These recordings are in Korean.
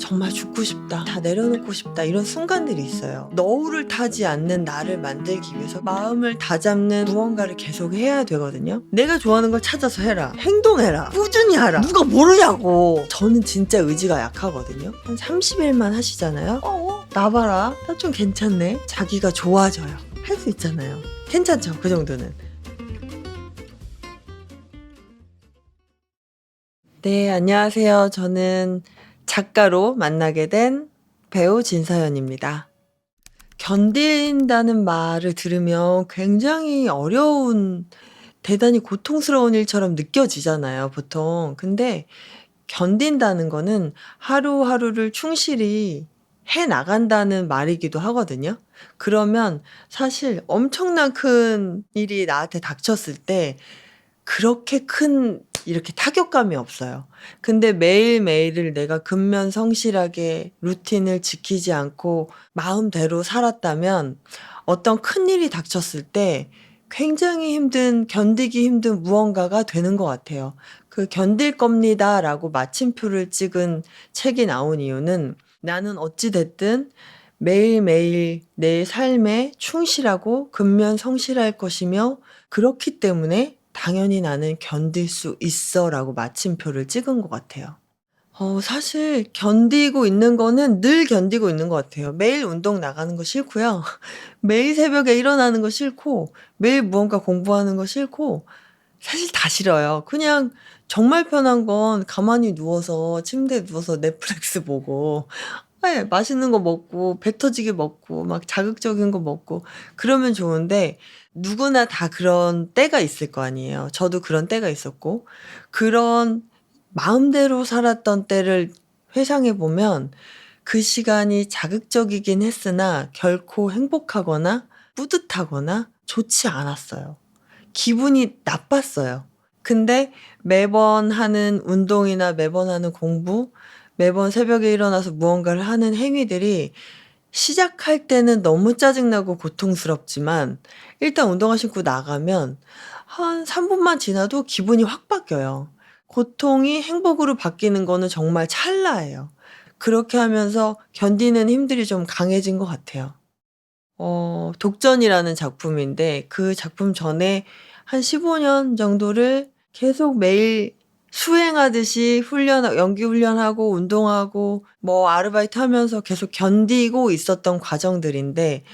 정말 죽고 싶다, 다 내려놓고 싶다, 이런 순간들이 있어요. 너울을 타지 않는 나를 만들기 위해서 마음을 다잡는 무언가를 계속 해야 되거든요. 내가 좋아하는 걸 찾아서 해라, 행동해라, 꾸준히 하라. 누가 모르냐고. 저는 진짜 의지가 약하거든요. 한 30일만 하시잖아요. 나 봐라, 나 좀 괜찮네. 자기가 좋아져요. 할 수 있잖아요. 괜찮죠? 그 정도는. 네, 안녕하세요. 저는 작가로 만나게 된 배우 진서연입니다. 견딘다는 말을 들으면 굉장히 어려운, 대단히 고통스러운 일처럼 느껴지잖아요, 보통. 근데 견딘다는 거는 하루하루를 충실히 해 나간다는 말이기도 하거든요. 그러면 사실 엄청난 큰 일이 나한테 닥쳤을 때 그렇게 큰 이렇게 타격감이 없어요. 근데 매일매일을 내가 근면성실하게 루틴을 지키지 않고 마음대로 살았다면 어떤 큰일이 닥쳤을 때 굉장히 힘든, 견디기 힘든 무언가가 되는 것 같아요. 그 견딜 겁니다라고 마침표를 찍은 책이 나온 이유는 나는 어찌됐든 매일매일 내 삶에 충실하고 근면성실할 것이며 그렇기 때문에 당연히 나는 견딜 수 있어 라고 마침표를 찍은 것 같아요. 사실 견디고 있는 거는 늘 견디고 있는 것 같아요. 매일 운동 나가는 거 싫고요. 매일 새벽에 일어나는 거 싫고, 매일 무언가 공부하는 거 싫고, 사실 다 싫어요. 그냥 정말 편한 건 가만히 누워서, 침대에 누워서 넷플릭스 보고, 네, 맛있는 거 먹고, 배 터지게 먹고, 막 자극적인 거 먹고, 그러면 좋은데, 누구나 다 그런 때가 있을 거 아니에요. 저도 그런 때가 있었고, 그런 마음대로 살았던 때를 회상해 보면 그 시간이 자극적이긴 했으나 결코 행복하거나 뿌듯하거나 좋지 않았어요. 기분이 나빴어요. 근데 매번 하는 운동이나 매번 하는 공부, 매번 새벽에 일어나서 무언가를 하는 행위들이 시작할 때는 너무 짜증나고 고통스럽지만 일단 운동화 신고 나가면 한 3분만 지나도 기분이 확 바뀌어요. 고통이 행복으로 바뀌는 거는 정말 찰나예요. 그렇게 하면서 견디는 힘들이 좀 강해진 것 같아요. 독전이라는 작품인데 그 작품 전에 한 15년 정도를 계속 매일 수행하듯이 연기 훈련하고 운동하고 뭐 아르바이트 하면서 계속 견디고 있었던 과정들인데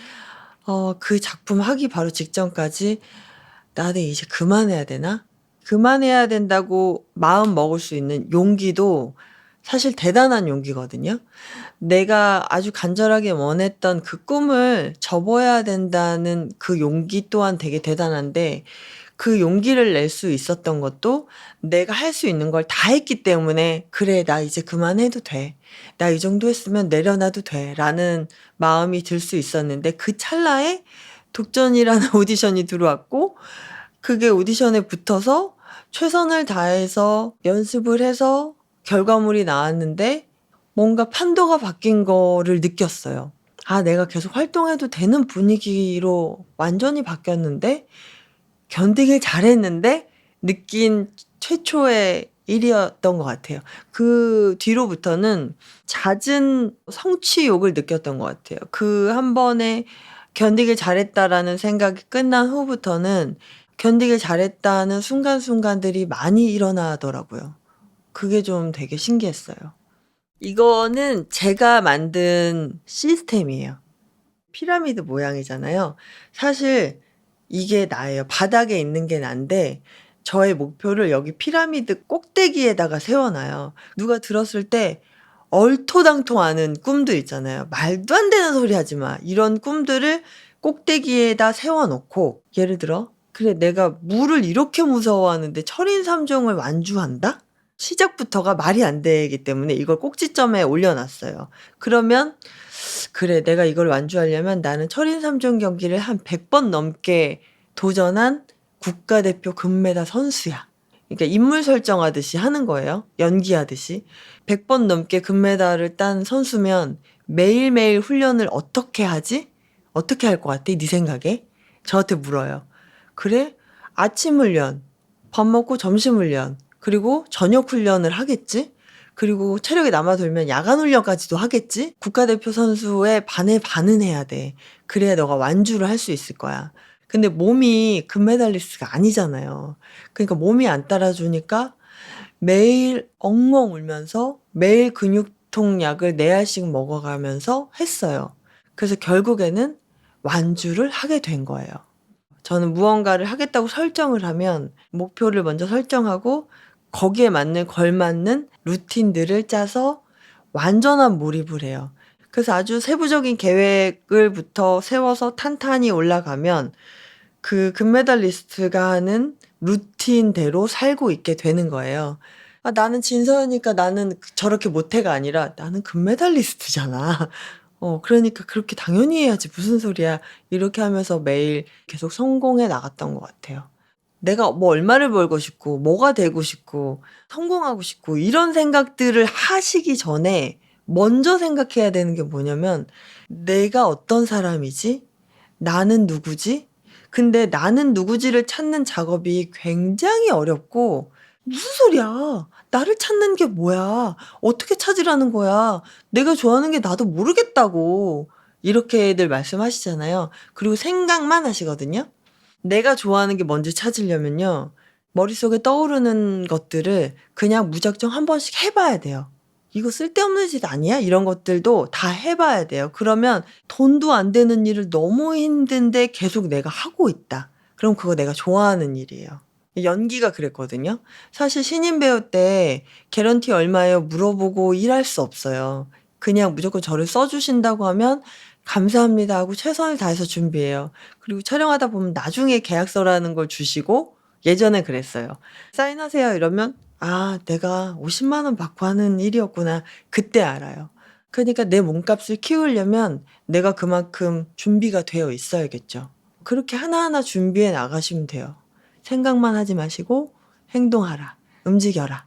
그 작품 하기 바로 직전까지 '나는 이제 그만해야 되나?' 그만해야 된다고 마음 먹을 수 있는 용기도 사실 대단한 용기거든요. 내가 아주 간절하게 원했던 그 꿈을 접어야 된다는 그 용기 또한 되게 대단한데 그 용기를 낼 수 있었던 것도 내가 할 수 있는 걸 다 했기 때문에 '그래, 나 이제 그만해도 돼. 나 이 정도 했으면 내려놔도 돼.'라는 마음이 들 수 있었는데 그 찰나에 독전이라는 오디션이 들어왔고 그게 오디션에 붙어서 최선을 다해서 연습을 해서 결과물이 나왔는데 뭔가 판도가 바뀐 거를 느꼈어요. '아, 내가 계속 활동해도 되는 분위기로 완전히 바뀌었는데? 견디길 잘했는데?' 느낀 최초의 일이었던 것 같아요. 그 뒤로부터는 잦은 성취욕을 느꼈던 것 같아요. 그 한 번에 '견디길 잘했다.'라는 생각이 끝난 후부터는 견디길 잘했다는 순간순간들이 많이 일어나더라고요. 그게 좀 되게 신기했어요. 이거는 제가 만든 시스템이에요. 피라미드 모양이잖아요. 사실 이게 나예요. 바닥에 있는 게 난데 저의 목표를 여기 피라미드 꼭대기에다가 세워 놔요. 누가 들었을 때 얼토당토하는 꿈들 있잖아요. '말도 안 되는 소리 하지 마.' 이런 꿈들을 꼭대기에다 세워 놓고 예를 들어 '그래, 내가 물을 이렇게 무서워하는데 철인삼종을 완주한다?' 시작부터가 말이 안 되기 때문에 이걸 꼭지점에 올려 놨어요. 그러면 '그래, 내가 이걸 완주하려면 나는 철인삼종 경기를 한 100번 넘게 도전한 국가대표 금메달 선수야.' 그러니까 인물 설정하듯이 하는 거예요, 연기하듯이. 100번 넘게 금메달을 딴 선수면 매일매일 훈련을 어떻게 하지? 어떻게 할 것 같아, 네 생각에? 저한테 물어요. 그래? 아침 훈련, 밥 먹고 점심 훈련, 그리고 저녁 훈련을 하겠지? 그리고 체력이 남아돌면 야간 훈련까지도 하겠지? 국가대표 선수의 반의 반은 해야 돼. 그래야 너가 완주를 할 수 있을 거야. 근데 몸이 금메달리스트가 아니잖아요. 그러니까 몸이 안 따라주니까 매일 엉엉 울면서 매일 근육통 약을 4알씩 먹어가면서 했어요. 그래서 결국에는 완주를 하게 된 거예요. 저는 무언가를 하겠다고 설정을 하면 목표를 먼저 설정하고 거기에 맞는 걸맞는 루틴들을 짜서 완전한 몰입을 해요. 그래서 아주 세부적인 계획을부터 세워서 탄탄히 올라가면 그 금메달리스트가 하는 루틴대로 살고 있게 되는 거예요. 아, 나는 진서니까 나는 저렇게 못해가 아니라 나는 금메달리스트잖아. 그러니까 그렇게 당연히 해야지. 무슨 소리야. 이렇게 하면서 매일 계속 성공해 나갔던 것 같아요. 내가 뭐 얼마를 벌고 싶고, 뭐가 되고 싶고, 성공하고 싶고, 이런 생각들을 하시기 전에 먼저 생각해야 되는 게 뭐냐면, 내가 어떤 사람이지? 나는 누구지? 근데 나는 누구지를 찾는 작업이 굉장히 어렵고, 무슨 소리야? 나를 찾는 게 뭐야? 어떻게 찾으라는 거야? 내가 좋아하는 게 나도 모르겠다고. 이렇게들 말씀하시잖아요. 그리고 생각만 하시거든요. 내가 좋아하는 게 뭔지 찾으려면요. 머릿속에 떠오르는 것들을 그냥 무작정 한 번씩 해봐야 돼요. 이거 쓸데없는 짓 아니야? 이런 것들도 다 해봐야 돼요. 그러면 돈도 안 되는 일을 너무 힘든데 계속 내가 하고 있다. 그럼 그거 내가 좋아하는 일이에요. 연기가 그랬거든요. 사실 신인 배우 때 개런티 얼마예요? 물어보고 일할 수 없어요. 그냥 무조건 저를 써주신다고 하면 감사합니다 하고 최선을 다해서 준비해요. 그리고 촬영하다 보면 나중에 계약서라는 걸 주시고 예전에 그랬어요. 사인하세요 이러면 아, 내가 50만 원 받고 하는 일이었구나. 그때 알아요. 그러니까 내 몸값을 키우려면 내가 그만큼 준비가 되어 있어야겠죠. 그렇게 하나하나 준비해 나가시면 돼요. 생각만 하지 마시고 행동하라. 움직여라.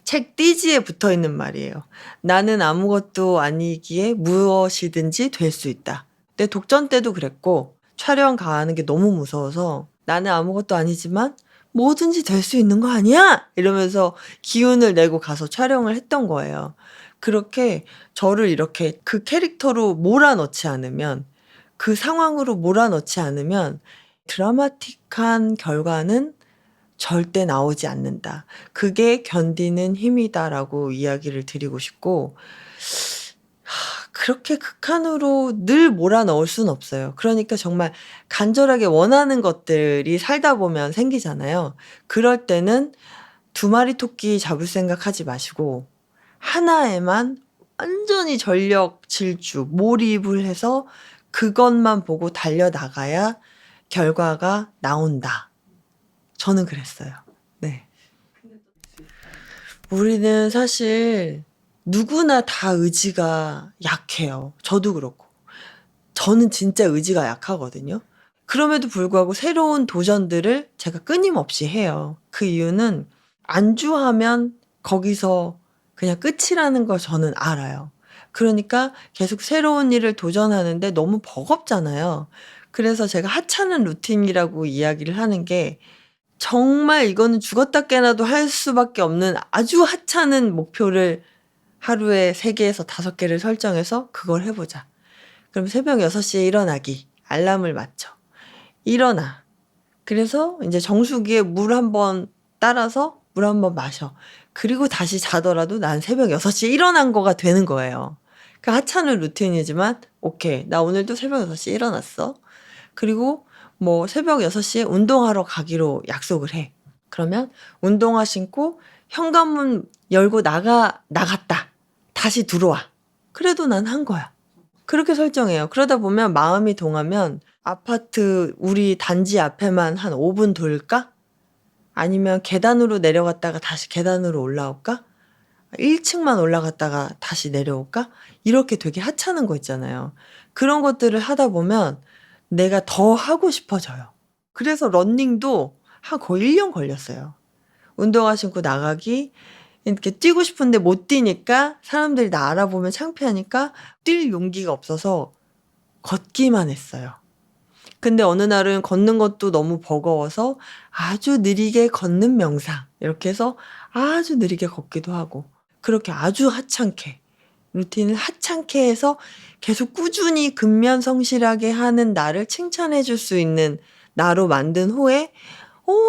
책 띠지에 붙어 있는 말이에요. 나는 아무것도 아니기에 무엇이든지 될 수 있다. 내 독전 때도 그랬고 촬영 가는 게 너무 무서워서 나는 아무것도 아니지만 뭐든지 될 수 있는 거 아니야? 이러면서 기운을 내고 가서 촬영을 했던 거예요. 그렇게 저를 이렇게 그 캐릭터로 몰아넣지 않으면 그 상황으로 몰아넣지 않으면 드라마틱한 결과는 절대 나오지 않는다. 그게 견디는 힘이다라고 이야기를 드리고 싶고, 그렇게 극한으로 늘 몰아넣을 순 없어요. 그러니까 정말 간절하게 원하는 것들이 살다 보면 생기잖아요. 그럴 때는 두 마리 토끼 잡을 생각 하지 마시고, 하나에만 완전히 전력 질주, 몰입을 해서 그것만 보고 달려나가야 결과가 나온다. 저는 그랬어요. 네. 우리는 사실 누구나 다 의지가 약해요. 저도 그렇고. 저는 진짜 의지가 약하거든요. 그럼에도 불구하고 새로운 도전들을 제가 끊임없이 해요. 그 이유는 안주하면 거기서 그냥 끝이라는 걸 저는 알아요. 그러니까 계속 새로운 일을 도전하는데 너무 버겁잖아요. 그래서 제가 하찮은 루틴이라고 이야기를 하는 게 정말 이거는 죽었다 깨나도 할 수밖에 없는 아주 하찮은 목표를 하루에 3개에서 5개를 설정해서 그걸 해보자. 그럼 새벽 6시에 일어나기. 알람을 맞춰. 일어나. 그래서 이제 정수기에 물 한 번 따라서 물 한 번 마셔. 그리고 다시 자더라도 난 새벽 6시에 일어난 거가 되는 거예요. 그 하찮은 루틴이지만 오케이. 나 오늘도 새벽 6시에 일어났어. 그리고 뭐 새벽 6시에 운동하러 가기로 약속을 해. 그러면 운동화 신고 현관문 열고 나갔다. 다시 들어와. 그래도 난 한 거야. 그렇게 설정해요. 그러다 보면 마음이 동하면 아파트 우리 단지 앞에만 한 5분 돌까? 아니면 계단으로 내려갔다가 다시 계단으로 올라올까? 1층만 올라갔다가 다시 내려올까? 이렇게 되게 하찮은 거 있잖아요. 그런 것들을 하다 보면 내가 더 하고 싶어져요. 그래서 러닝도 한 거의 1년 걸렸어요. 운동화 신고 나가기, 이렇게 뛰고 싶은데 못 뛰니까 사람들이 나 알아보면 창피하니까 뛸 용기가 없어서 걷기만 했어요. 근데 어느 날은 걷는 것도 너무 버거워서 아주 느리게 걷는 명상 이렇게 해서 아주 느리게 걷기도 하고 그렇게 아주 하찮게 루틴을 하찮게 해서 계속 꾸준히 근면성실하게 하는 나를 칭찬해 줄 수 있는 나로 만든 후에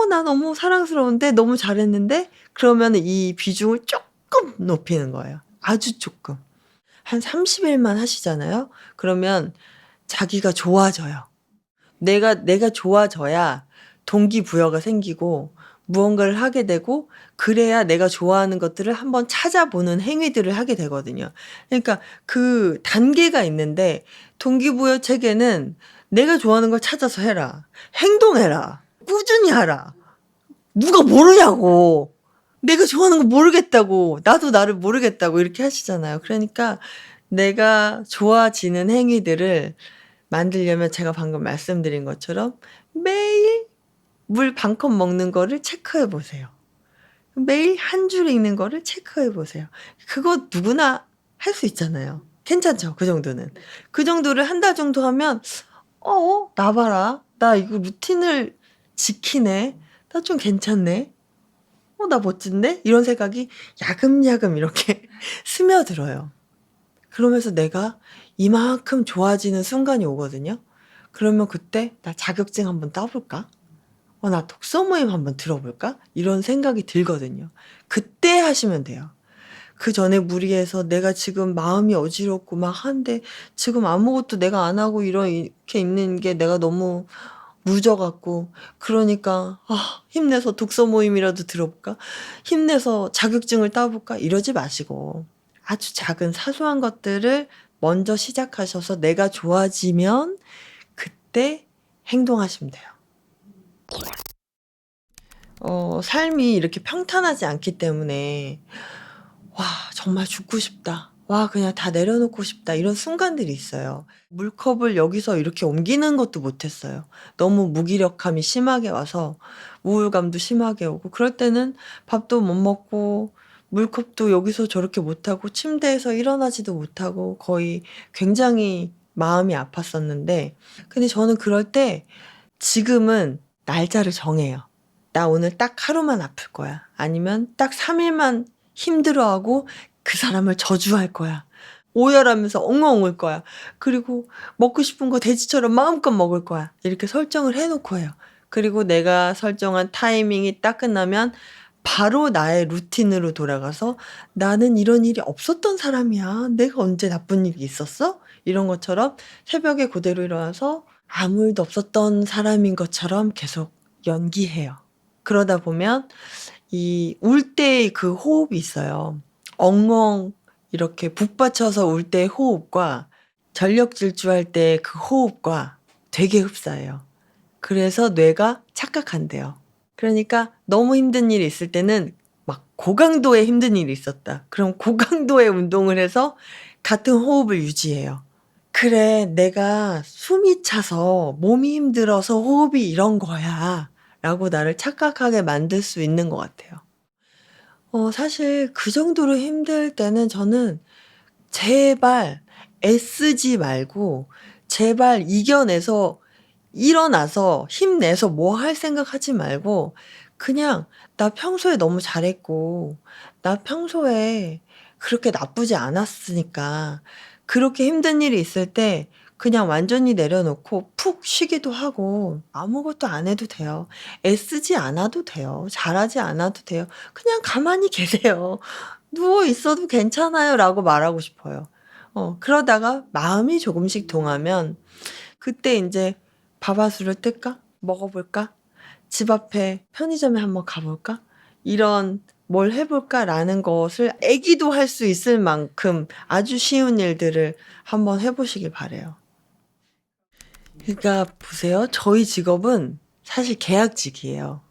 나 너무 사랑스러운데? 너무 잘했는데? 그러면은 이 비중을 쪼끔 높이는 거예요. 아주 쪼끔. 한 30 일만 하시잖아요? 그러면 자기가 좋아져요. 내가 좋아져야 동기부여가 생기고 무언가를 하게 되고 그래야 내가 좋아하는 것들을 한번 찾아보는 행위들을 하게 되거든요. 그러니까 그 단계가 있는데 동기부여 체계는 내가 좋아하는 걸 찾아서 해라. 행동해라. 꾸준히 하라. 누가 모르냐고. 내가 좋아하는 거 모르겠다고. 나도 나를 모르겠다고 이렇게 하시잖아요. 그러니까 내가 좋아지는 행위들을 만들려면 제가 방금 말씀드린 것처럼 매일 물 반 컵 먹는 거를 체크해 보세요. 매일 한 줄 읽는 거를 체크해 보세요. 그거 누구나 할 수 있잖아요. 괜찮죠? 그 정도는. 그 정도를 한 달 정도 하면 나 봐라. 나 이거 루틴을 지키네. 나 좀 괜찮네. 나 멋진데? 이런 생각이 야금야금 이렇게 스며들어요. 그러면서 내가 이만큼 좋아지는 순간이 오거든요. 그러면 그때 '나 자격증 한번 따 볼까? 나 독서 모임 한번 들어볼까?' 이런 생각이 들거든요. 그때 하시면 돼요. 그전에 무리해서 내가 지금 마음이 어지럽고 막 한데 지금 아무것도 내가 안 하고 이렇게 있는 게 내가 너무 무져 갖고 그러니까 '힘내서 독서 모임이라도 들어볼까? 힘내서 자격증을 따 볼까?' 이러지 마시고 아주 작은 사소한 것들을 먼저 시작하셔서 내가 좋아지면 그때 행동하시면 돼요. 삶이 이렇게 평탄하지 않기 때문에 '와 정말 죽고 싶다. 와 그냥 다 내려놓고 싶다.' 이런 순간들이 있어요. 물컵을 여기서 이렇게 옮기는 것도 못 했어요. 너무 무기력함이 심하게 와서 우울감도 심하게 오고 그럴 때는 밥도 못 먹고 물컵도 여기서 저렇게 못 하고 침대에서 일어나지도 못하고 거의 굉장히 마음이 아팠었는데 근데 저는 그럴 때 지금은 날짜를 정해요. '나 오늘 딱 하루만 아플 거야.' 아니면 딱 3 일만 힘들어하고 그 사람을 저주할 거야. 오열하면서 엉엉 울 거야. 그리고 먹고 싶은 거 돼지처럼 마음껏 먹을 거야. 이렇게 설정을 해 놓고 해요. 그리고 내가 설정한 타이밍이 딱 끝나면 바로 나의 루틴으로 돌아가서 '나는 이런 일이 없었던 사람이야. 내가 언제 나쁜 일이 있었어?' 이런 것처럼 새벽에 고대로 일어나서 아무 일도 없었던 사람인 것처럼 계속 연기해요. 그러다 보면 이 울 때의 그 호흡이 있어요. 엉엉 이렇게 북받쳐서 울 때의 호흡과 전력 질주할 때의 그 호흡과 되게 흡사해요. 그래서 뇌가 착각한대요. 그러니까 너무 힘든 일이 있을 때는 막 고강도의 힘든 일이 있었다. 그럼 고강도의 운동을 해서 같은 호흡을 유지해요. '그래 내가 숨이 차서 몸이 힘들어서 호흡이 이런 거야.'라고 나를 착각하게 만들 수 있는 것 같아요. 사실 그 정도로 힘들 때는 저는 제발 애쓰지 말고 제발 이겨내서 일어나서 힘내서 뭐 할 생각하지 말고 그냥 '나 평소에 너무 잘했고 나 평소에 그렇게 나쁘지 않았으니까 그렇게 힘든 일이 있을 때 그냥 완전히 내려놓고 푹 쉬기도 하고 아무것도 안 해도 돼요. 애쓰지 않아도 돼요. 잘하지 않아도 돼요. 그냥 가만히 계세요. 누워 있어도 괜찮아요."라고 말하고 싶어요. 그러다가 마음이 조금씩 동하면 그때 인제 '밥한술을 뜰까? 먹어 볼까? 집 앞에 편의점에 한번 가 볼까? 이런 뭘 해 볼까?'라는 것을 애기도 할 수 있을 만큼 아주 쉬운 일들을 한번 해 보시길 바라요. 그러니까 보세요. 저희 직업은 사실 계약직이에요.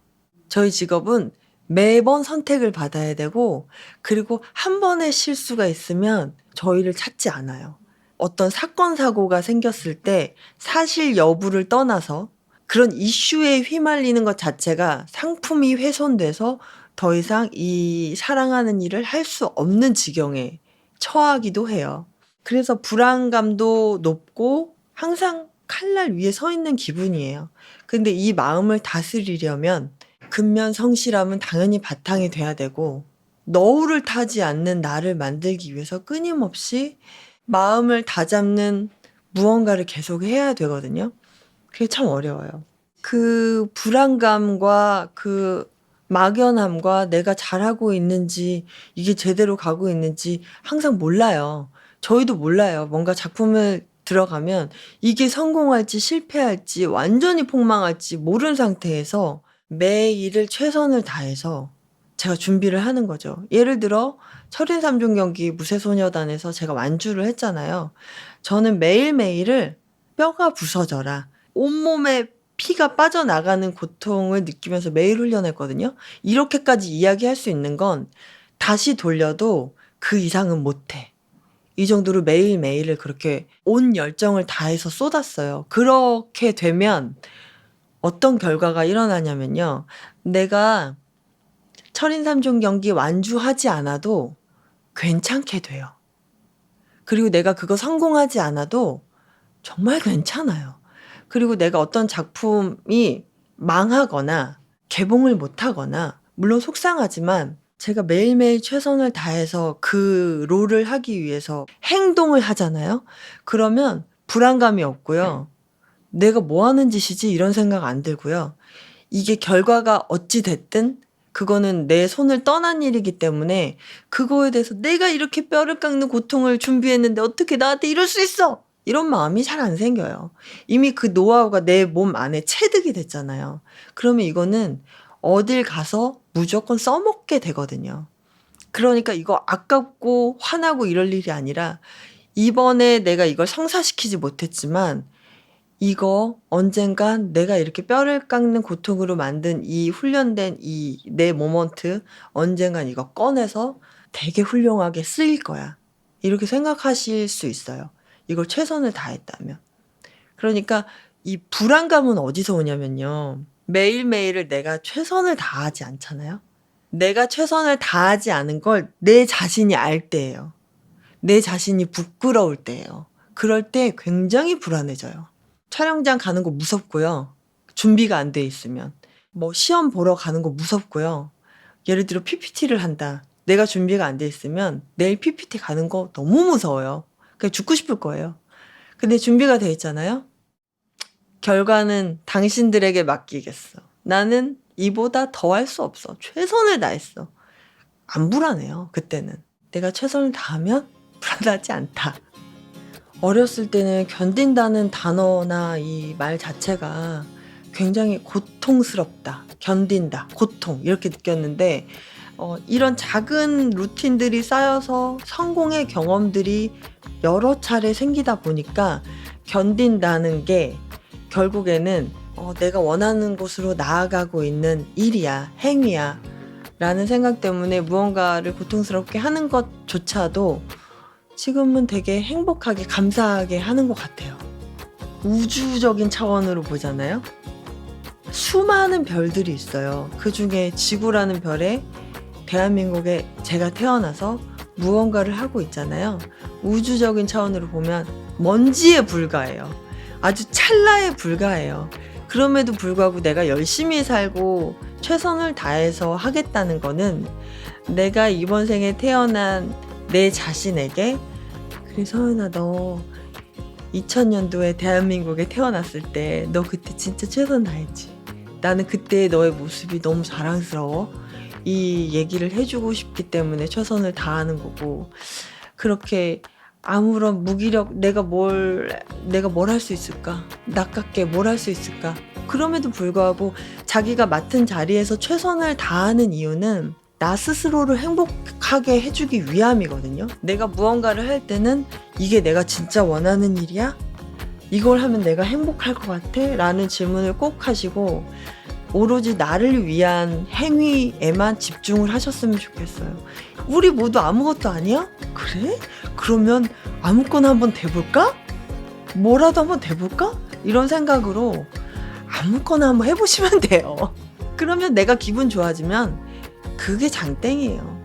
저희 직업은 매번 선택을 받아야 되고 그리고 한 번의 실수가 있으면 저희를 찾지 않아요. 어떤 사건 사고가 생겼을 때 사실 여부를 떠나서 그런 이슈에 휘말리는 것 자체가 상품이 훼손돼서 더 이상 이 사랑하는 일을 할 수 없는 지경에 처하기도 해요. 그래서 불안감도 높고 항상 칼날 위에 서 있는 기분이에요. 근데 이 마음을 다스리려면 근면성실함은 당연히 바탕이 돼야 되고 너울을 타지 않는 나를 만들기 위해서 끊임없이 마음을 다잡는 무언가를 계속 해야 되거든요. 그게 참 어려워요. 그 불안감과 그 막연함과 내가 잘하고 있는지, 이게 제대로 가고 있는지 항상 몰라요. 저희도 몰라요. 뭔가 작품을 들어가면 이게 성공할지 실패할지 완전히 폭망할지 모르는 상태에서 매 일을 최선을 다해서 제가 준비를 하는 거죠. 예를 들어 철인 3종 경기 무쇠소녀단에서 제가 완주를 했잖아요. 저는 매일매일을 뼈가 부서져라, 온몸에 피가 빠져나가는 고통을 느끼면서 매일 훈련했거든요. 이렇게까지 이야기할 수 있는 건 다시 돌려도 그 이상은 못해. 이 정도로 매일매일을 그렇게 온 열정을 다해서 쏟았어요. 그렇게 되면 어떤 결과가 일어나냐면요. 내가 철인 3종 경기 완주하지 않아도 괜찮게 돼요. 그리고 내가 그거 성공하지 않아도 정말 괜찮아요. 그리고 내가 어떤 작품이 망하거나 개봉을 못하거나, 물론 속상하지만 제가 매일매일 최선을 다해서 그 롤을 하기 위해서 행동을 하잖아요. 그러면 불안감이 없고요. 내가 뭐 하는 짓이지? 이런 생각 안 들고요. 이게 결과가 어찌 됐든 그거는 내 손을 떠난 일이기 때문에 그거에 대해서 내가 이렇게 뼈를 깎는 고통을 준비했는데 어떻게 나한테 이럴 수 있어? 이런 마음이 잘 안 생겨요. 이미 그 노하우가 내 몸 안에 체득이 됐잖아요. 그러면 이거는 어딜 가서 무조건 써먹게 되거든요. 그러니까 이거 아깝고 화나고 이럴 일이 아니라, 이번에 내가 이걸 성사시키지 못했지만 이거 언젠간 내가 이렇게 뼈를 깎는 고통으로 만든 이 훈련된 이 내 모먼트, 언젠간 이거 꺼내서 되게 훌륭하게 쓰일 거야. 이렇게 생각하실 수 있어요. 이걸 최선을 다했다면. 그러니까 이 불안감은 어디서 오냐면요. 매일매일을 내가 최선을 다하지 않잖아요. 내가 최선을 다하지 않은 걸 내 자신이 알 때예요. 내 자신이 부끄러울 때예요. 그럴 때 굉장히 불안해져요. 촬영장 가는 거 무섭고요. 준비가 안 돼 있으면. 뭐 시험 보러 가는 거 무섭고요. 예를 들어 PPT를 한다. 내가 준비가 안 돼 있으면 내일 PPT 가는 거 너무 무서워요. 그냥 죽고 싶을 거예요. 근데 준비가 돼 있잖아요. 결과는 당신들에게 맡기겠어. 나는 이보다 더 할 수 없어. 최선을 다했어. 안 불안해요, 그때는. 내가 최선을 다하면 불안하지 않다. 어렸을 때는 견딘다는 단어나 이 말 자체가 굉장히 고통스럽다, 견딘다, 고통, 이렇게 느꼈는데 이런 작은 루틴들이 쌓여서 성공의 경험들이 여러 차례 생기다 보니까 견딘다는 게 결국에는 내가 원하는 곳으로 나아가고 있는 일이야, 행위야 라는 생각 때문에 무언가를 고통스럽게 하는 것조차도 지금은 되게 행복하게 감사하게 하는 것 같아요. 우주적인 차원으로 보잖아요. 수많은 별들이 있어요. 그 중에 지구라는 별에 대한민국에 제가 태어나서 무언가를 하고 있잖아요. 우주적인 차원으로 보면 먼지에 불과해요. 아주 찰나에 불과해요. 그럼에도 불구하고 내가 열심히 살고 최선을 다해서 하겠다는 거는 내가 이번 생에 태어난 내 자신에게, 그래 서연아, 너 2000년도에 대한민국에 태어났을 때 너 그때 진짜 최선 다했지. 나는 그때 너의 모습이 너무 자랑스러워. 이 얘기를 해주고 싶기 때문에 최선을 다하는 거고, 그렇게 아무런 무기력, 내가 뭘 할 수 있을까? 낯깝게 뭘 할 수 있을까? 그럼에도 불구하고 자기가 맡은 자리에서 최선을 다하는 이유는 나 스스로를 행복하게 해주기 위함이거든요. 내가 무언가를 할 때는 이게 내가 진짜 원하는 일이야? 이걸 하면 내가 행복할 것 같아? 라는 질문을 꼭 하시고 오로지 나를 위한 행위에만 집중을 하셨으면 좋겠어요. 우리 모두 아무것도 아니야? 그래? 그러면 아무거나 한번 돼볼까? 뭐라도 한번 돼볼까? 이런 생각으로 아무거나 한번 해보시면 돼요. 그러면 내가 기분 좋아지면 그게 장땡이에요.